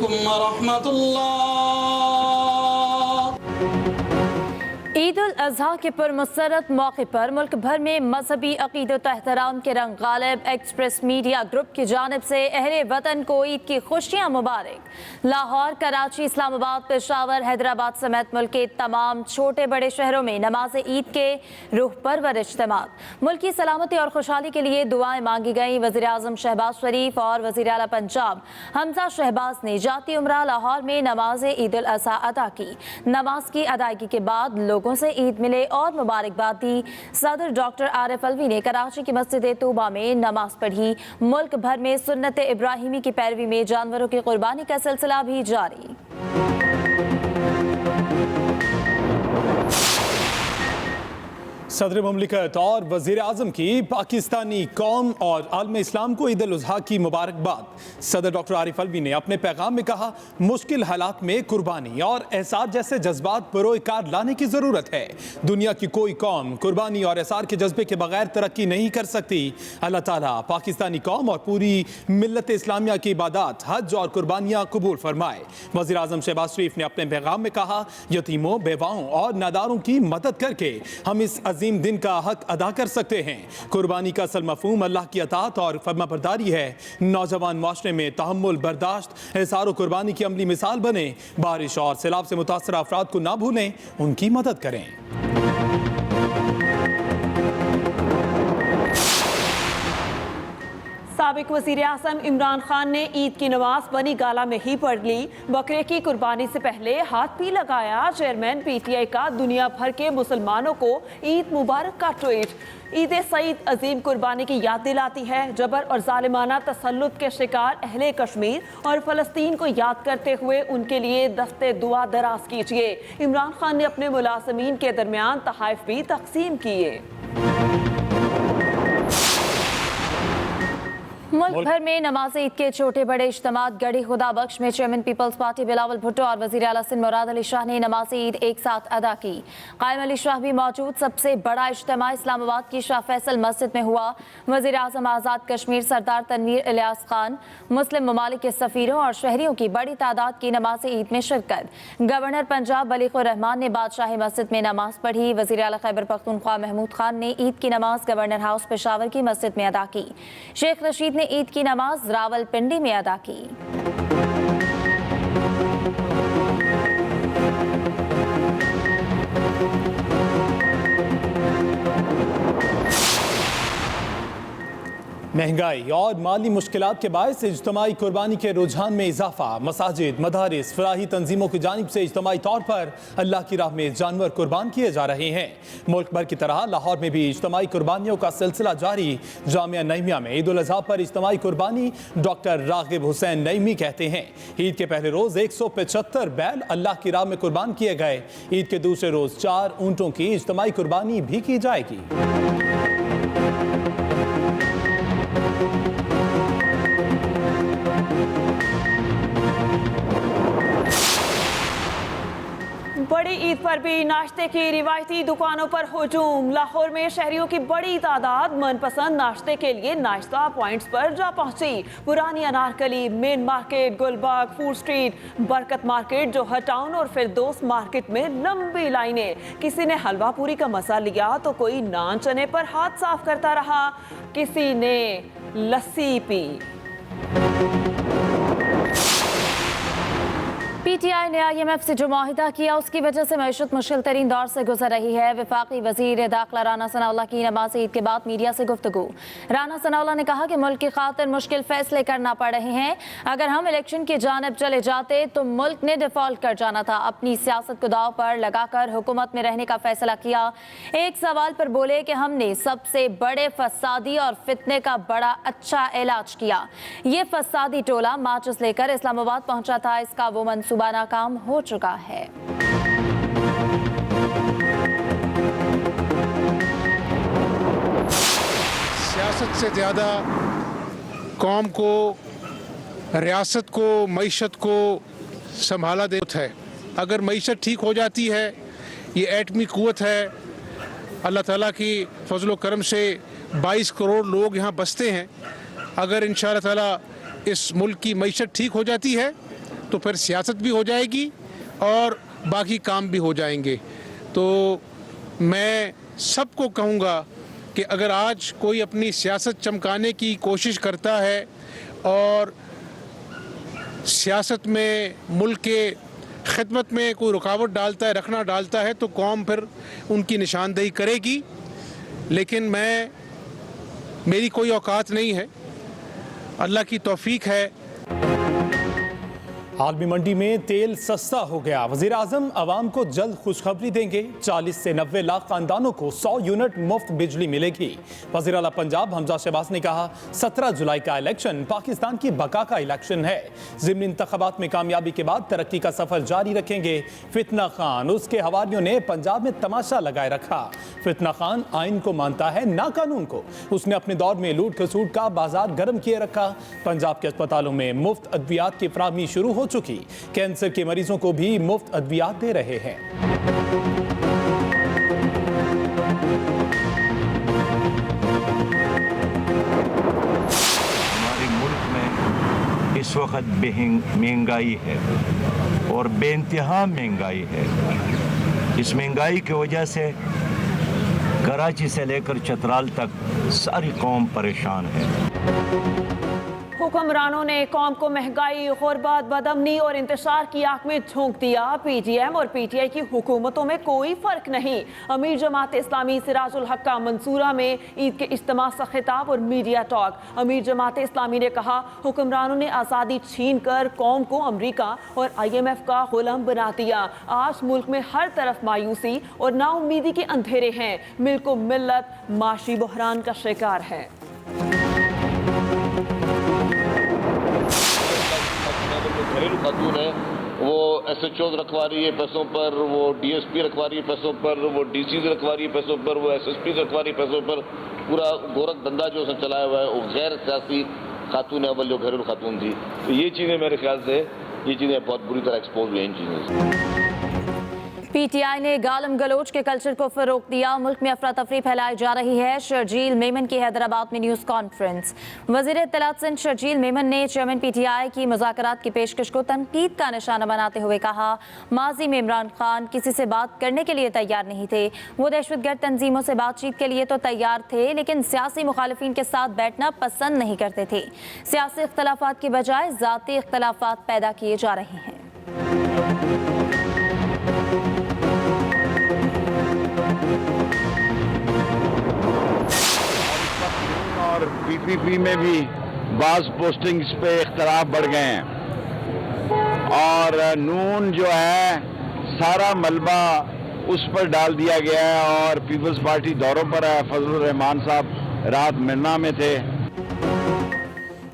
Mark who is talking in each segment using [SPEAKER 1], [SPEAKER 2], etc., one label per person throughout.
[SPEAKER 1] علیکم ورحمۃ اللہ۔
[SPEAKER 2] عید الاضحیٰ کے پرمسرت موقع پر ملک بھر میں مذہبی عقیدت و احترام کے رنگ غالب ایکسپریس میڈیا گروپ کی جانب سے اہل وطن کو عید کی خوشیاں مبارک۔ لاہور، کراچی، اسلام آباد، پشاور، حیدرآباد سمیت ملک کے تمام چھوٹے بڑے شہروں میں نماز عید کے روح پرور اجتماعات، ملک کی سلامتی اور خوشحالی کے لیے دعائیں مانگی گئیں۔ وزیر اعظم شہباز شریف اور وزیر اعلیٰ پنجاب حمزہ شہباز نے جاتی عمرہ لاہور میں نماز عید الاضحیٰ ادا کی۔ نماز کی ادائیگی کے بعد لوگوں سے عید ملے اور مبارکباد دی۔ صدر ڈاکٹر عارف الوی نے کراچی کی مسجد طوبہ میں نماز پڑھی۔ ملک بھر میں سنت ابراہیمی کی پیروی میں جانوروں کی قربانی کا سلسلہ بھی جاری۔
[SPEAKER 3] صدر مملکت اور وزیر اعظم کی پاکستانی قوم اور عالم اسلام کو عید الاضحیٰ کی مبارکباد۔ صدر ڈاکٹر عارف الوی نے اپنے پیغام میں کہا، مشکل حالات میں قربانی اور احساس جیسے جذبات بروئے کار لانے کی ضرورت ہے۔ دنیا کی کوئی قوم قربانی اور احساس کے جذبے کے بغیر ترقی نہیں کر سکتی۔ اللہ تعالیٰ پاکستانی قوم اور پوری ملت اسلامیہ کی عبادات، حج اور قربانیاں قبول فرمائے۔ وزیر اعظم شہباز شریف نے اپنے پیغام میں کہا، یتیموں، بیواؤں اور ناداروں کی مدد کر کے ہم اس عظیم دن کا حق ادا کر سکتے ہیں۔ قربانی کا اصل مفہوم اللہ کی اطاعت اور فرما برداری ہے۔ نوجوان معاشرے میں تحمل، برداشت، احسار و قربانی کی عملی مثال بنیں۔ بارش اور سیلاب سے متاثرہ افراد کو نہ بھولیں، ان کی مدد کریں۔
[SPEAKER 4] سابق وزیر اعظم عمران خان نے عید کی نماز بنی گالہ میں ہی پڑھ لی۔ بکرے کی قربانی سے پہلے ہاتھ بھی لگایا۔ چیئرمین پی ٹی آئی کا دنیا بھر کے مسلمانوں کو عید مبارک کا ٹویٹ۔ عید سعید عظیم قربانی کی یاد دلاتی ہے۔ جبر اور ظالمانہ تسلط کے شکار اہل کشمیر اور فلسطین کو یاد کرتے ہوئے ان کے لیے دستے دعا دراز کیجیے۔ عمران خان نے اپنے ملازمین کے درمیان تحائف بھی تقسیم کیے۔
[SPEAKER 2] ملک بھر میں نماز عید کے چھوٹے بڑے اجتماعات گڑھی خدا بخش میں chairman peoples party Bilawal Bhutto اور وزیر اعلیٰ سندھ مراد علی شاہ نے نماز عید ایک ساتھ ادا کی۔ قائم علی شاہ بھی موجود۔ سب سے بڑا اجتماع اسلام آباد کی شاہ فیصل مسجد میں ہوا۔ وزیر اعظم آزاد کشمیر سردار تنویر الیاس خان، مسلم ممالک کے سفیروں اور شہریوں کی بڑی تعداد کی نماز عید میں شرکت۔ گورنر پنجاب بلیغ الرحمان نے بادشاہی مسجد میں نماز پڑھی۔ وزیر اعلیٰ خیبر پختونخوا محمود خان نے عید کی نماز گورنر ہاؤس پشاور کی مسجد میں ادا کی۔ شیخ رشید نے عید کی نماز راول پنڈی میں ادا کی۔
[SPEAKER 3] مہنگائی اور مالی مشکلات کے باعث اجتماعی قربانی کے رجحان میں اضافہ۔ مساجد، مدارس، فلاحی تنظیموں کی جانب سے اجتماعی طور پر اللہ کی راہ میں جانور قربان کیے جا رہے ہیں۔ ملک بھر کی طرح لاہور میں بھی اجتماعی قربانیوں کا سلسلہ جاری۔ جامعہ نعیمیہ میں عید الاضحیٰ پر اجتماعی قربانی ڈاکٹر راغب حسین نعیمی کہتے ہیں، عید کے پہلے روز 175 بیل اللہ کی راہ میں قربان کیے گئے۔ عید کے دوسرے روز 4 اونٹوں کی اجتماعی قربانی بھی کی جائے گی۔
[SPEAKER 4] بڑی عید پر بھی ناشتے کی روایتی دکانوں پر ہجوم۔ لاہور میں شہریوں کی بڑی تعداد من پسند ناشتے کے لیے ناشتہ پوائنٹس پر جا پہنچی۔ پرانی Anarkali, main market, Gulberg, food street, Barkat market, Johar town اور فردوس مارکیٹ میں لمبی لائنیں۔ کسی نے حلوہ پوری کا مزہ لیا تو کوئی نان چنے پر ہاتھ صاف کرتا رہا، کسی نے لسی پی۔
[SPEAKER 2] پی ٹی آئی نے آئی ایم ایف سے جو معاہدہ کیا اس کی وجہ سے معیشت مشکل ترین دور سے گزر رہی ہے۔ وفاقی وزیر داخلہ رانا ثناءاللہ کی نماز عید کے بعد میڈیا سے گفتگو۔ رانا ثناءاللہ نے کہا کہ ملک کی خاطر مشکل فیصلے کرنا پڑ رہے ہیں۔ اگر ہم الیکشن کی جانب چلے جاتے تو ملک نے ڈیفالٹ کر جانا تھا۔ اپنی سیاست کو داؤ پر لگا کر حکومت میں رہنے کا فیصلہ کیا۔ ایک سوال پر بولے کہ ہم نے سب سے بڑے فسادی اور فتنے کا بڑا اچھا علاج کیا۔ یہ فسادی ٹولہ ماچس لے کر اسلام آباد پہنچا تھا، اس کا وہ منصوبہ ناکام ہو چکا ہے۔
[SPEAKER 5] سیاست سے زیادہ قوم کو، ریاست کو، معیشت کو سنبھالا دیتا ہے۔ اگر معیشت ٹھیک ہو جاتی ہے، یہ ایٹمی قوت ہے، اللہ تعالیٰ کی فضل و کرم سے 22 کروڑ لوگ یہاں بستے ہیں۔ اگر انشاءاللہ تعالیٰ اس ملک کی معیشت ٹھیک ہو جاتی ہے तो फिर सियासत भी हो जाएगी और बाकी काम भी हो जाएंगे। तो मैं सबको कहूँगा कि अगर आज कोई अपनी सियासत चमकाने की कोशिश करता है और सियासत में मुल्क के खिदमत में कोई रुकावट डालता है, रखना डालता है, तो कौम फिर उनकी निशानदेही करेगी। लेकिन मेरी कोई औकात नहीं है, अल्लाह की तौफीक है।
[SPEAKER 3] आलमी मंडी में तेल सस्ता हो गया। वज़ीर आज़म अवाम को जल्द खुशखबरी देंगे। 40 से 90 लाख खानदानों को 100 यूनिट मुफ्त बिजली मिलेगी। वज़ीर आला पंजाब हमजा शहबाज ने कहा 17 जुलाई का इलेक्शन पाकिस्तान की बका का इलेक्शन है। ज़िमनी इंतखाबात में कामयाबी के बाद तरक्की का सफर जारी रखेंगे। फितना खान उसके हवारियों ने पंजाब में तमाशा लगाए रखा। फितना खान आइन को मानता है ना कानून को। उसने अपने दौर में लूट खसूट का बाजार गर्म किए रखा। पंजाब के अस्पतालों में मुफ्त अद्वियात की फराहमी शुरू हो चुकी। कैंसर के मरीजों को भी मुफ्त अद्वियात दे रहे हैं।
[SPEAKER 1] हमारे मुल्क में इस वक्त महंगाई है और बेइंतहा महंगाई है। इस महंगाई की वजह से कराची से लेकर चतराल तक सारी कौम परेशान है।
[SPEAKER 4] हुक्मरानों ने कौम को महंगाई, गुर्बत, बदअमनी और इंतशार की आग में झोंक दिया। पीटीएम और पीटीआई की हुकूमतों में कोई फर्क नहीं। अमीर जमात इस्लामी सिराजुल हक का मंसूरा में ईद के इज्तिमा से खिताब और मीडिया टॉक। अमीर जमात इस्लामी ने कहा हुक्मरानों ने आज़ादी छीन कर कौम को अमरीका और IMF का गुलाम बना दिया। आज मुल्क में हर तरफ मायूसी और नाउमीदी के अंधेरे हैं। मिल्क व मिल्लत माशी बहरान का शिकार है।
[SPEAKER 6] घरेलू खातून है वो SHOs रखवा रही है पैसों पर, वो DSP रखवा रही है पैसों पर, वो DCs रखवा रही है पैसों पर, वो SSPs रखवा रही है पैसों पर। पूरा गोरख धंधा जो उसने चलाया हुआ है वो गैर सियासी खातून अव्वल जो घरेलू खातून थी। तो ये चीज़ें मेरे ख्याल से ये चीज़ें बहुत बुरी तरह एक्सपोज हुई हैं इन चीज़ों से।
[SPEAKER 2] PTI ने गालम गलोच के कल्चर को फरोग दिया। मुल्क में अफरा तफरी फैलाई जा रही है। शर्जील मेमन की हैदराबाद में न्यूज़ कॉन्फ्रेंस। वज़ीर इत्तलात सिंध शर्जील मेमन ने चेयरमैन PTI की मुज़ाकरात की पेशकश को तनकीद का निशाना बनाते हुए कहा माजी में इमरान खान किसी से बात करने के लिए तैयार नहीं थे। वो दहशतगर्द तंजीमों से बातचीत के लिए तो तैयार थे, लेकिन सियासी मुखालिफिन के साथ बैठना पसंद नहीं करते थे। सियासी इख्तलाफात की बजाय ज़ाती इख्तलाफात पैदा किए जा रहे हैं।
[SPEAKER 7] और PPP में भी बाज़ पोस्टिंग्स पे इख्तलाफ बढ़ गए हैं और नून जो है सारा मलबा उस पर डाल दिया गया है और पीपल्स पार्टी दौरों पर है। फजलुर रहमान साहब रात मिरना में थे।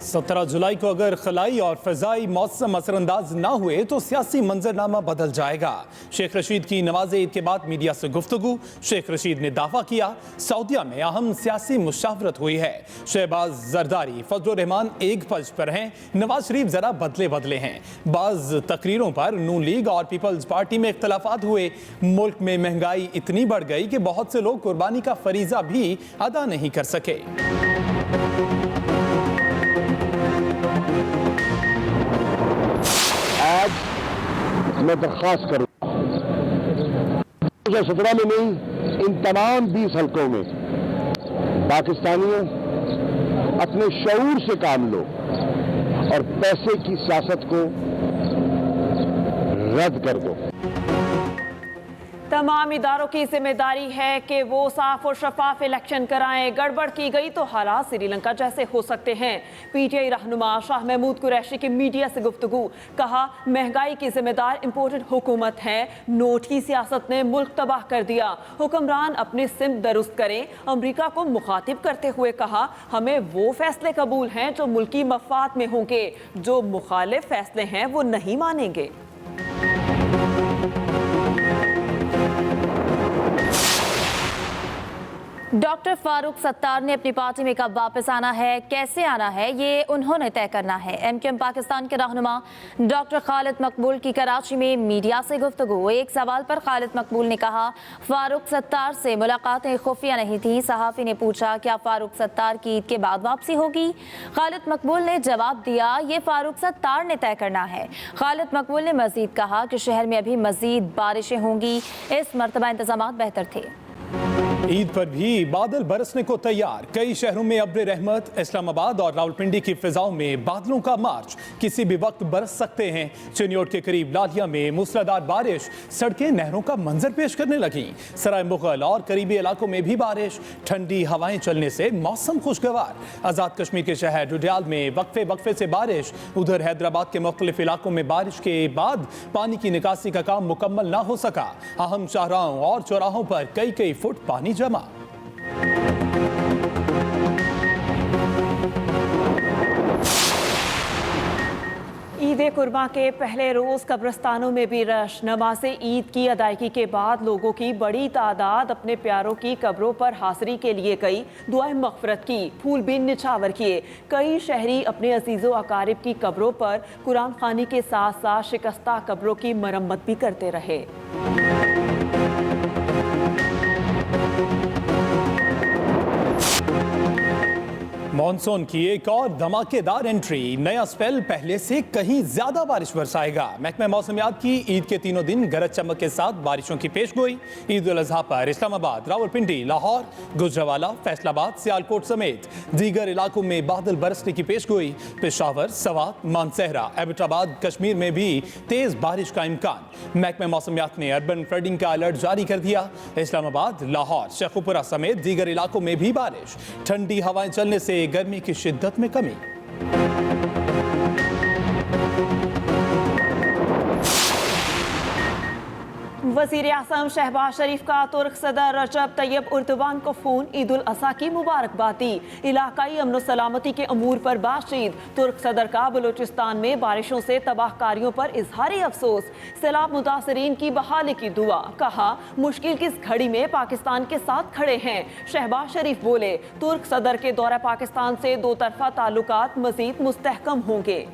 [SPEAKER 3] 17 जुलाई को अगर खलाई और फ़ज़ाई मौसम असरअंदाज ना हुए तो सियासी मंजरनामा बदल जाएगा। शेख रशीद की नमाज ईद के बाद मीडिया से गुफ्तगू। शेख रशीद ने दावा किया सऊदिया में अहम सियासी मुशावरत हुई है। शहबाज जरदारी, फजलुर रहमान एक पज पर हैं, नवाज शरीफ जरा बदले हैं। बाज़ तकरीरों पर नून लीग और पीपल्स पार्टी में इख्तलाफात हुए। मुल्क में महंगाई इतनी बढ़ गई कि बहुत से लोग कुर्बानी का फरीजा भी अदा नहीं कर सके।
[SPEAKER 7] आज मैं दरख्वास्त करूँ 2017 में नहीं, इन तमाम 20 हल्कों में पाकिस्तानियों अपने शऊर से काम लो और पैसे की सियासत को रद्द कर दो।
[SPEAKER 4] तमाम इदारों की जिम्मेदारी है कि वो साफ और शफाफ इलेक्शन कराएं। गड़बड़ की गई तो हालात श्रीलंका जैसे हो सकते हैं। PTI रहनुमा शाह महमूद कुरैशी की मीडिया से गुफ्तगू। कहा महंगाई की जिम्मेदार इम्पोर्टेड हुकूमत है। नोट की सियासत ने मुल्क तबाह कर दिया। हुक्मरान अपने सिम दुरुस्त करें। अमरीका को मुखातिब करते हुए कहा हमें वो फैसले कबूल हैं जो मुल्की मफाद में होंगे, जो मुखालिफ फैसले हैं वो नहीं मानेंगे।
[SPEAKER 2] डॉक्टर फारूक सत्तार ने अपनी पार्टी में कब वापस आना है, कैसे आना है, ये उन्होंने तय करना है। एमक्यूएम पाकिस्तान के रहनुमा डॉक्टर खालिद मकबूल की कराची में मीडिया से गुफ्तगू। एक सवाल पर खालिद मकबूल ने कहा, फारूक सत्तार से मुलाकातें खुफिया नहीं थी। सहाफ़ी ने पूछा, क्या फारूक सत्तार की ईद के बाद वापसी होगी? खालिद मकबूल ने जवाब दिया, ये फारूक सत्तार ने तय करना है। खालिद मकबूल ने मजीद कहा कि शहर में अभी मजीद बारिशें होंगी, इस मरतबा इंतजामात बेहतर थे।
[SPEAKER 3] ईद पर भी बादल बरसने को तैयार। कई शहरों में अब्र रहमत, इस्लामाबाद और रावलपिंडी की फिजाओं में बादलों का मार्च, किसी भी वक्त बरस सकते हैं। चिन्योट के करीब लालिया में मूसलाधार बारिश, सड़कें नहरों का मंजर पेश करने लगी। सराय मुगल और करीबी इलाकों में भी बारिश, ठंडी हवाएं चलने से मौसम खुशगवार। आज़ाद कश्मीर के शहर डुडियाल में वक्फे वक्फे से बारिश। उधर हैदराबाद के मुख्तलिफ इलाकों में बारिश के बाद पानी की निकासी का काम मुकम्मल ना हो सका। अहम शाहराहों और चौराहों पर कई कई फुट पानी जमा।
[SPEAKER 4] ईद कुर्बान के पहले रोज़ कब्रिस्तानों में भी रश। नमाज़े ईद की अदायगी के बाद लोगों की बड़ी तादाद अपने प्यारों की कब्रों पर हाज़री के लिए गई, दुआएं मग़फ़िरत की, फूल बिन निछावर किए। कई शहरी अपने अजीज़ों अकारिब की कब्रों पर कुरान ख़वानी के साथ साथ शिकस्ता कब्रों की मरम्मत भी करते रहे।
[SPEAKER 3] मॉनसून की एक और धमाकेदार एंट्री। नया स्पेल पहले से कहीं ज्यादा बारिश बरसाएगा। महकमा मौसमियात की ईद के तीनों दिन गरज चमक के साथ बारिशों की पेशगोई। ईद उल अजहा पर इस्लामाबाद, रावलपिंडी, लाहौर, गुजरावाला, फैसलाबाद, सियालकोट समेत दीगर इलाकों में बादल बरसने की पेशगोई। पेशावर, सवात, मानसहरा, एबटाबाद, कश्मीर में भी तेज बारिश का इम्कान। महकमा मौसमियात ने अर्बन फ्लडिंग का अलर्ट जारी कर दिया। इस्लामाबाद, लाहौर, शेखुपुरा समेत दीगर इलाकों में भी बारिश। ठंडी हवाएं चलने से गर्मी की शिद्दत में कमी।
[SPEAKER 4] वज़ीर आज़म शहबाज शरीफ का तुर्क सदर रजब तैयब उर्दवान को फ़ोन, ईद उल अज़हा की मुबारकबाद दी। इलाकाई अमन सलामती के अमूर पर बातचीत। तुर्क सदर का बलूचिस्तान में बारिशों से तबाहकारियों पर इजहारी अफसोस। सैलाब मुतासरीन की बहाली की दुआ। कहा, मुश्किल की इस घड़ी में पाकिस्तान के साथ खड़े हैं। शहबाज शरीफ बोले, तुर्क सदर के दौरा पाकिस्तान से दो तरफा ताल्लुकात मज़ीद मुस्तहकम होंगे।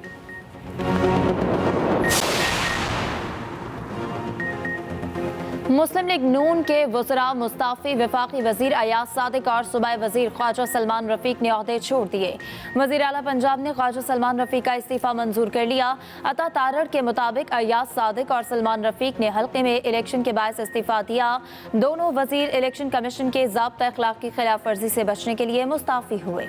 [SPEAKER 2] मुस्लिम लीग नून के वज़रा मुस्ताफ़ी वफाकी वज़ीर अयाज सादिक और सूबाई वज़ीर ख्वाजा सलमान रफ़ीक ने ओहदे छोड़ दिए। वज़ीर आला पंजाब ने ख्वाजा सलमान रफ़ीक का इस्तीफ़ा मंजूर कर लिया। अता तारड़ के मुताबिक अयाज सादिक और सलमान रफ़ीक ने हल्के में इलेक्शन के बायस इस्तीफ़ा दिया। दोनों वज़ीर इलेक्शन कमीशन के ज़ाब्ता अखलाक की खिलाफ वर्जी से बचने के लिए मुस्ताफ़ी हुए।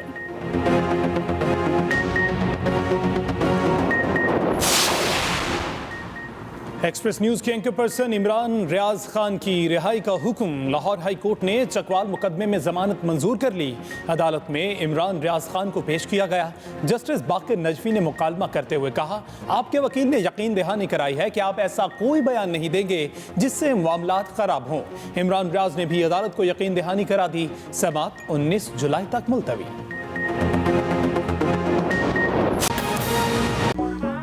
[SPEAKER 3] एक्सप्रेस न्यूज के एंकर पर्सन इमरान रियाज खान की रिहाई का हुक्म। लाहौर हाई कोर्ट ने चकवाल मुकदमे में जमानत मंजूर कर ली। अदालत में इमरान रियाज खान को पेश किया गया। जस्टिस बाकिर नजफी ने मुकालमा करते हुए कहा, आपके वकील ने यकीन दहानी कराई है कि आप ऐसा कोई बयान नहीं देंगे जिससे मामलात खराब हों। इमरान रियाज ने भी अदालत को यकीन दहानी करा दी। समाअत 19 जुलाई तक मुलतवी।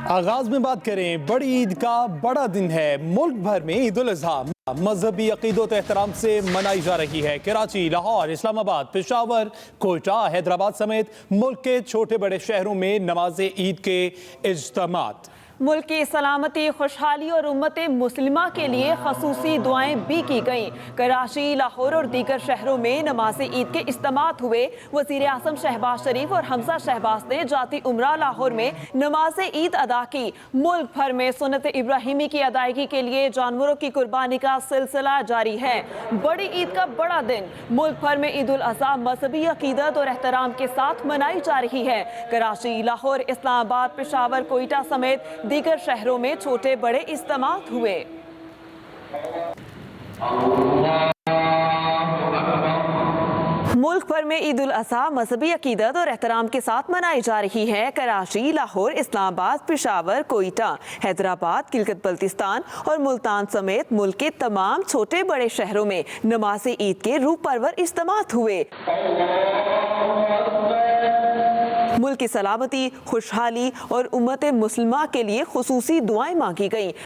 [SPEAKER 3] आगाज में बात करें, बड़ी ईद का बड़ा दिन है। मुल्क भर में ईद उल अज़हा मजहबी अकीदत एहतराम से मनाई जा रही है। कराची, लाहौर, इस्लामाबाद, पेशावर, कोयटा, हैदराबाद समेत मुल्क के छोटे बड़े शहरों में नमाज ईद के इज्तिमात।
[SPEAKER 4] मुल्क की सलामती, खुशहाली और उम्मत मुस्लिमा के लिए खसूसी दुआएं भी की गईं। कराची, लाहौर और दीगर शहरों में नमाज ईद के इज्तिमात हुए। वज़ीर आज़म शहबाज शरीफ और हमजा शहबाज ने जाती उम्रा लाहौर में नमाज ईद अदा की। मुल्क भर में सुन्नत इब्राहिमी की अदायगी के लिए जानवरों की कुर्बानी का सिलसिला जारी है। बड़ी ईद का बड़ा दिन। मुल्क भर में ईद उल अज़हा मजहबी अकीदत और एहतराम के साथ मनाई जा रही है। कराची, लाहौर, इस्लामाबाद, पेशावर, कोयटा समेत दीगर शहरों में छोटे बड़े इज्तिमात हुए। मुल्क भर में ईद उल अज़हा मजहबी अकीदत और एहतराम के साथ मनाई जा रही है। कराची, लाहौर, इस्लामाबाद, पेशावर, कोयटा, हैदराबाद, गिलगित बल्तिस्तान और मुल्तान समेत मुल्क के तमाम छोटे बड़े शहरों में नमाज ईद के रूह परवर इज्तिमात हुए। मुल्क की सलामती, खुशहाली और उम्मत मुस्लिमा के लिए खुसूसी दुआएं मांगी गईं।